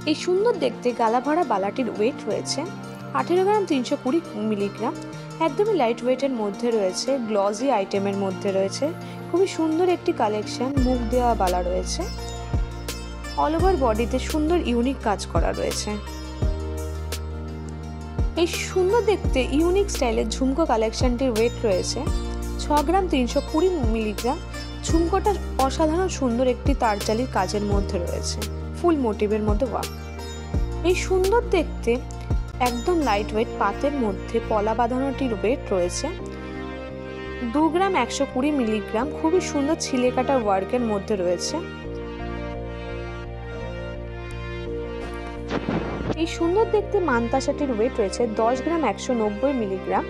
এই সুন্দর দেখতে গালা ভরা বালাটির ওয়েট রয়েছে 18 গ্রাম 320 মিলিগ্রাম। একদমই লাইট ওয়েটের মধ্যে রয়েছে, গ্লজি আইটেমের মধ্যে রয়েছে, খুবই সুন্দর একটি কালেকশন। মুখ দেওয়া বালা রয়েছে, অল ওভার বডিতে সুন্দর ইউনিক কাজ করা রয়েছে। এই সুন্দর দেখতে ইউনিক স্টাইলের ঝুমকো কালেকশনটির ওয়েট রয়েছে 6 গ্রাম 320 মিলিগ্রাম। ঝুমকোটা অসাধারণ সুন্দর একটি তারজালির কাজের মধ্যে রয়েছে, ফুল মোটিভের মধ্যে ওয়ার্ক। এই সুন্দর দেখতে একদম লাইট ওয়েট পাতের মধ্যে পলা বাঁধানোটির ওয়েট রয়েছে 2 গ্রাম 120 মিলিগ্রাম। খুবই সুন্দর ছিলে কাটার ওয়ার্কের মধ্যে রয়েছে। এই সুন্দর দেখতে মান্তাসাটির ওয়েট রয়েছে 10 গ্রাম 190 মিলিগ্রাম।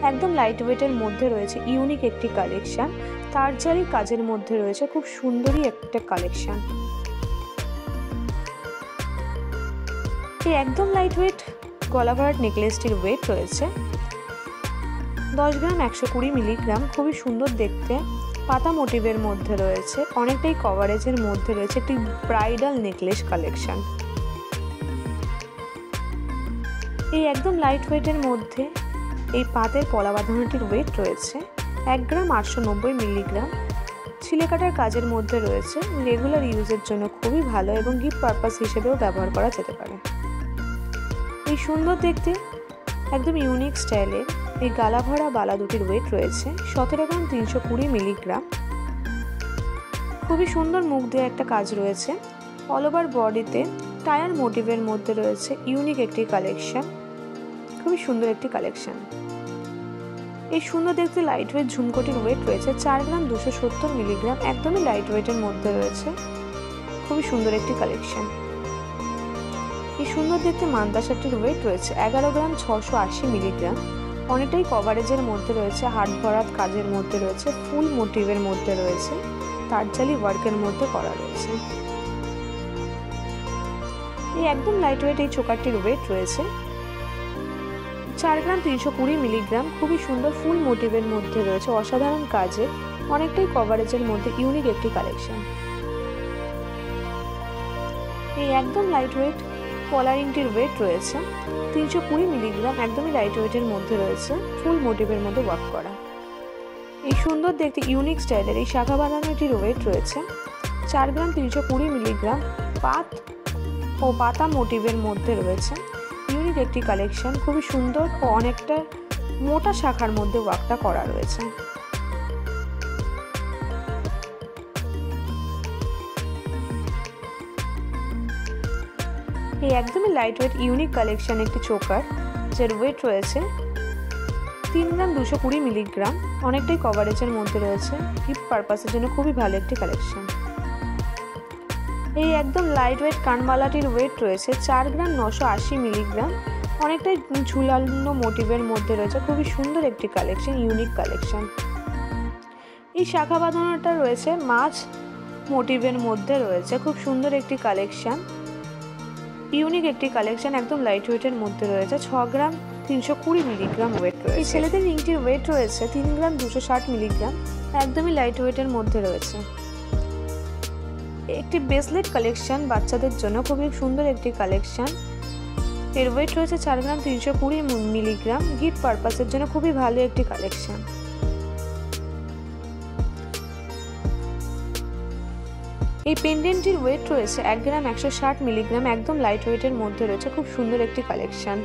একদম লাইট ওয়েটের মধ্যে রয়েছে, ইউনিক একটি কালেকশন, তারজালির কাজের মধ্যে রয়েছে, খুব সুন্দরই একটা কালেকশন। এই একদম লাইট ওয়েট গলা ভরাট নেকলেসটির ওয়েট রয়েছে 10 গ্রাম 120 মিলিগ্রাম। খুবই সুন্দর দেখতে পাতা মোটিভের মধ্যে রয়েছে, অনেকটাই কভারেজের মধ্যে রয়েছে, একটি ব্রাইডাল নেকলেস কালেকশন। এই একদম লাইট ওয়েটের মধ্যে এই পাতের পলা বাঁধানোটির ওয়েট রয়েছে 1 গ্রাম 890 মিলিগ্রাম। ছিলে কাটার কাজের মধ্যে রয়েছে, রেগুলার ইউজের জন্য খুবই ভালো এবং গিফট পারপাস হিসেবেও ব্যবহার করা যেতে পারে। এই সুন্দর দেখতে একদম ইউনিক স্টাইলের এই গালা ভরা বালা দুটির ওয়েট রয়েছে 17 গ্রাম 320 মিলিগ্রাম। খুবই সুন্দর মুখ দেওয়া একটা কাজ রয়েছে, অল ওভার বডিতে টায়ার মোটিভের মধ্যে রয়েছে, ইউনিক একটি কালেকশন, খুবই সুন্দর একটি কালেকশন। এই সুন্দর দেখতে লাইট ওয়েট ঝুমকোটির ওয়েট রয়েছে 4 গ্রাম 270 মিলিগ্রাম। একদমই লাইট ওয়েটের মধ্যে রয়েছে, খুবই সুন্দর একটি কালেকশন। এই সুন্দর দেখতে মান্তাসাটির ওয়েট রয়েছে 11 গ্রাম 680 মিলিগ্রাম। অনেকটাই কভারেজের মধ্যে রয়েছে, হাত ভরাট কাজের মধ্যে রয়েছে, ফুল মোটিভের মধ্যে রয়েছে, তারজালি ওয়ার্কের মধ্যে করা রয়েছে। এই একদম লাইট ওয়েট এই চোকারটির ওয়েট রয়েছে 4 গ্রাম 320 মিলিগ্রাম। খুবই সুন্দর ফুল মোটিভের মধ্যে রয়েছে, অসাধারণ কাজের, অনেকটাই কভারেজের মধ্যে ইউনিক একটি কালেকশন। এই একদম লাইট ওয়েট কলারিংটির ওয়েট রয়েছে 320 মিলিগ্রাম। একদমই লাইট ওয়েটের মধ্যে রয়েছে, ফুল মোটিভের মধ্যে ওয়ার্ক করা। এই সুন্দর দেখতে ইউনিক স্টাইলের এই শাখা বাঁধানোটির ওয়েট রয়েছে 4 গ্রাম 320 মিলিগ্রাম। পাত ও পাতা মোটিভের মধ্যে রয়েছে, ইউনিক একটি কালেকশন, খুবই সুন্দর ও অনেকটা মোটা শাখার মধ্যে ওয়ার্কটা করা রয়েছে। এই একদমই লাইট ওয়েট ইউনিক কালেকশন একটি চোকার, যার ওয়েট রয়েছে 3 গ্রাম 220 মিলিগ্রাম। অনেকটাই কভারেজের মধ্যে রয়েছে, গিফট পারপাসের জন্য খুবই ভালো একটি কালেকশন। এই একদম লাইট ওয়েট কানবালাটির ওয়েট রয়েছে 4 গ্রাম 980 মিলিগ্রাম। অনেকটাই ঝুলানো মোটিভের মধ্যে রয়েছে, খুবই সুন্দর একটি কালেকশন, ইউনিক কালেকশন। এই শাখা বাঁধানোটা রয়েছে মাছ মোটিভের মধ্যে রয়েছে, খুব সুন্দর একটি কালেকশন, ইউনিক একটি কালেকশন, একদম লাইট ওয়েটের মধ্যে রয়েছে 6 গ্রাম 320 মিলিগ্রাম ওয়েট রয়েছে। এই ছেলেদের রিংটির ওয়েট রয়েছে 3 গ্রাম 260 মিলিগ্রাম। একদমই লাইট ওয়েটের মধ্যে রয়েছে। একটি ব্রেসলেট কালেকশন বাচ্চাদের জন্য, খুবই সুন্দর একটি কালেকশন। এর ওয়েট রয়েছে 4 গ্রাম 320 মিলিগ্রাম। গিফট পারপাসের জন্য খুবই ভালো একটি কালেকশন। এই পেন্ডেন্টটির ওয়েট রয়েছে 1 গ্রাম 160 মিলিগ্রাম। একদম লাইট ওয়েটের মধ্যে রয়েছে, খুব সুন্দর একটি কালেকশন।